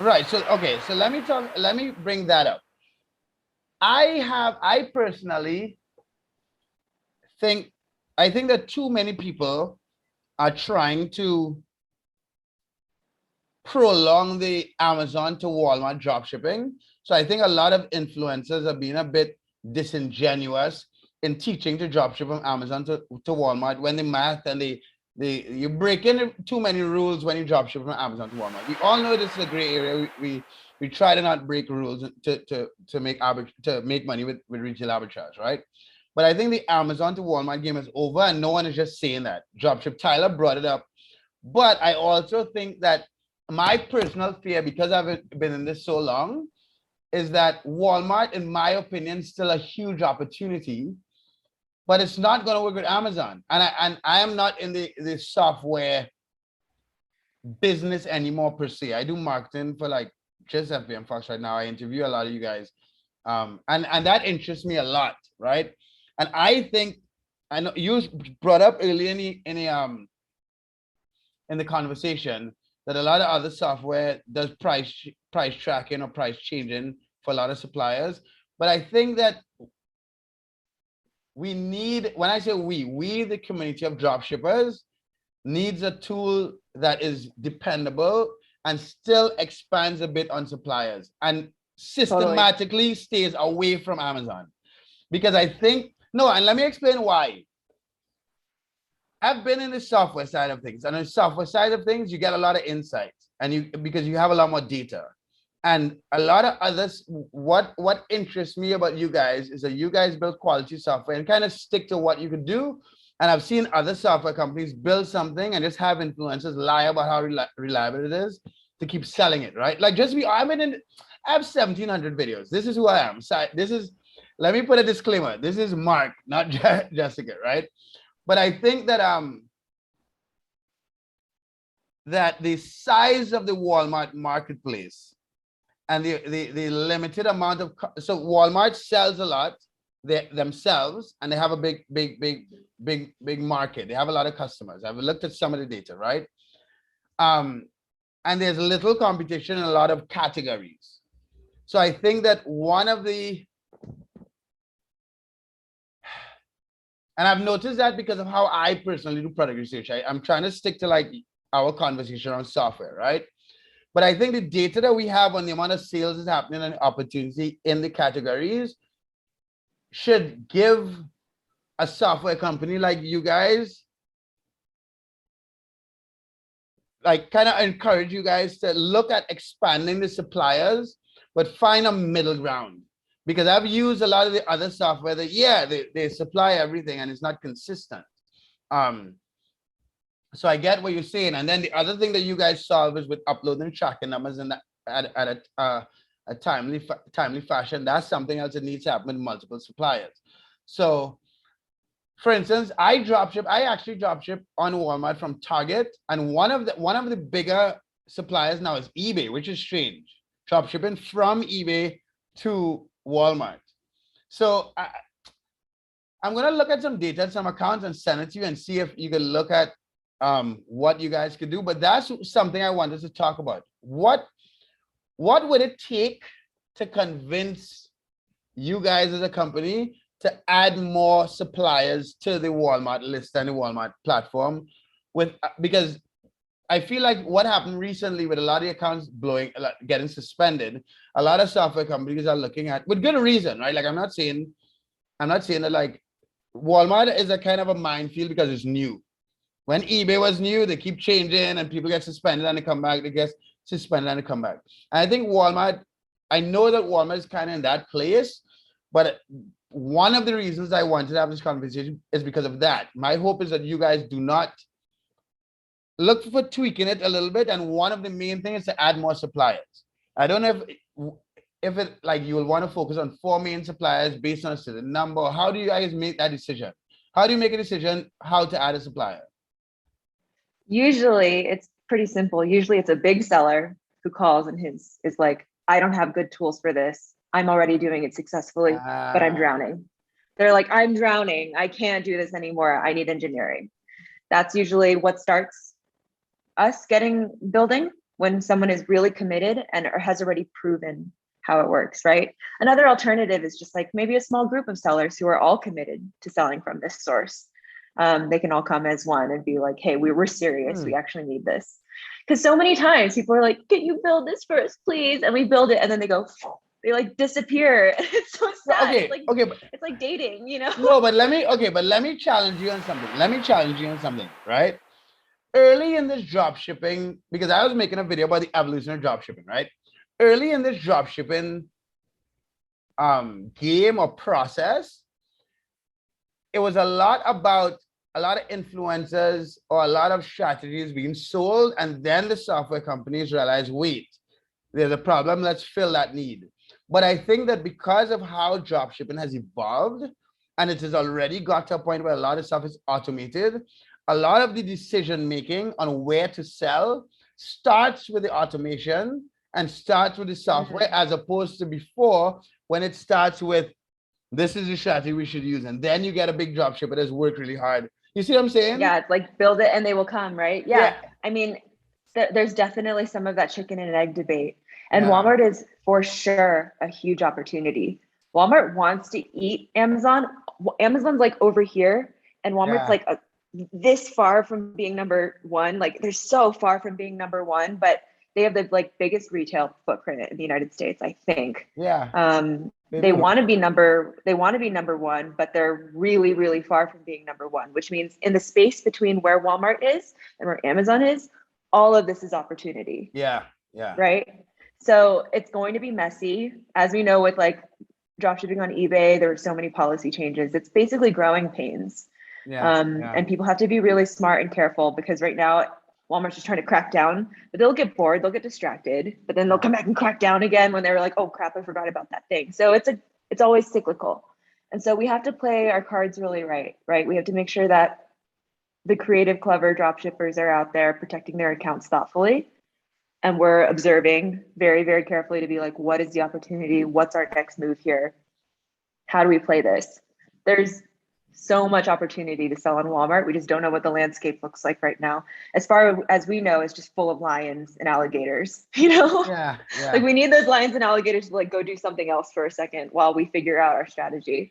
Right. So, okay. So let me bring that up. I personally think, I think that too many people are trying to prolong the Amazon to Walmart drop shipping. So I think a lot of influencers are being a bit disingenuous in teaching to drop ship from Amazon to Walmart when the math and the you break in too many rules when you drop ship from Amazon to Walmart. We all know this is a gray area. We try to not break rules to make money with retail arbitrage, right? But I think the Amazon to Walmart game is over, and no one is just saying that. Dropship Tyler brought it up, but I also think that my personal fear, because I've been in this so long, is that Walmart, in my opinion, is still a huge opportunity, but it's not going to work with Amazon. And I am not in the software business anymore per se. I do marketing for like just FBM Fox right now. I interview a lot of you guys, and that interests me a lot, right? And I think, I know you brought up earlier in the conversation that a lot of other software does price tracking or price changing for a lot of suppliers. But I think that we need, when I say we the community of drop shippers needs a tool that is dependable and still expands a bit on suppliers and Totally. systematically stays away from Amazon. Because I think, no, and let me explain why. I've been in the software side of things, and on the software side of things, you get a lot of insights, and because you have a lot more data, and a lot of others. What interests me about you guys is that you guys build quality software and kind of stick to what you could do. And I've seen other software companies build something and just have influencers lie about how reliable it is to keep selling it, right? Like just be, I have 1,700 videos. This is who I am. So this is, let me put a disclaimer. This is Mark, not Jessica, right? But I think that the size of the Walmart marketplace and the limited amount of, so Walmart sells a lot themselves, and they have a big market. They have a lot of customers. I've looked at some of the data, right? Um, and there's little competition in a lot of categories. So I think that one of the, and I've noticed that because of how I personally do product research. I'm trying to stick to like our conversation on software, right? But I think the data that we have on the amount of sales is happening and opportunity in the categories should give a software company like you guys, like kind of encourage you guys to look at expanding the suppliers, but find a middle ground. Because I've used a lot of the other software that, yeah, they supply everything and it's not consistent. Um, so I get what you're saying. And then the other thing that you guys solve is with uploading tracking numbers and at a timely fashion. That's something else that needs to happen with multiple suppliers. So for instance, I actually dropship on Walmart from Target, and one of the bigger suppliers now is eBay, which is strange. Dropshipping from eBay to Walmart. So I'm gonna look at some data, some accounts, and send it to you and see if you can look at what you guys could do. But that's something I wanted to talk about. What would it take to convince you guys as a company to add more suppliers to the Walmart list and the Walmart platform? Because I feel like what happened recently with a lot of the accounts getting suspended, a lot of software companies are looking at, with good reason, right? Like I'm not saying that like Walmart is a kind of a minefield because it's new. When eBay was new, they keep changing and people get suspended and they come back, they get suspended and they come back. And I think Walmart, I know that Walmart is kind of in that place, but one of the reasons I wanted to have this conversation is because of that. My hope is that you guys do not look for tweaking it a little bit. And one of the main things is to add more suppliers. I don't know if it like you will want to focus on 4 main suppliers based on a certain number. How do you guys make that decision? How do you make a decision how to add a supplier? Usually it's pretty simple. Usually it's a big seller who calls and his is like, I don't have good tools for this. I'm already doing it successfully, but I'm drowning. They're like, I'm drowning. I can't do this anymore. I need engineering. That's usually what starts us getting building when someone is really committed and or has already proven how it works, right? Another alternative is just like maybe a small group of sellers who are all committed to selling from this source. They can all come as one and be like, hey, we're serious. We actually need this. Because so many times people are like, can you build this for us, please? And we build it and then they go, they like disappear. It's so sad. Okay, it's like, okay, but it's like dating, you know? no, but let me challenge you on something. Let me challenge you on something, right? Early in this drop shipping, because I was making a video about the evolution of drop shipping, right? Early in this drop shipping game or process, it was a lot about a lot of influencers or a lot of strategies being sold, and then the software companies realize, wait, there's a problem, let's fill that need. But I think that because of how dropshipping has evolved, and it has already got to a point where a lot of stuff is automated, a lot of the decision making on where to sell starts with the automation and starts with the software, as opposed to before when it starts with, this is the strategy we should use, and then you get a big dropshipper that's worked really hard. You see what I'm saying? Yeah, it's like build it and they will come, right? Yeah. I mean, there's definitely some of that chicken and egg debate. And Walmart is for sure a huge opportunity. Walmart wants to eat Amazon. Amazon's like over here, and Walmart's like this far from being number one. Like they're so far from being number one, but they have the like biggest retail footprint in the United States, I think. They want to be number one, but they're really, really far from being number one, which means in the space between where Walmart is and where Amazon is, all of this is opportunity. Yeah. Right. So it's going to be messy. As we know, with like dropshipping on eBay, there were so many policy changes. It's basically growing pains. And people have to be really smart and careful, because right now Walmart's just trying to crack down, but they'll get bored, they'll get distracted, but then they'll come back and crack down again when they're like, oh crap, I forgot about that thing. So it's always cyclical. And so we have to play our cards really right? We have to make sure that the creative, clever dropshippers are out there protecting their accounts thoughtfully. And we're observing very, very carefully to be like, what is the opportunity? What's our next move here? How do we play this? There's so much opportunity to sell on Walmart. We just don't know what the landscape looks like right now. As far as we know, it's just full of lions and alligators, you know? Like we need those lions and alligators to like go do something else for a second while we figure out our strategy.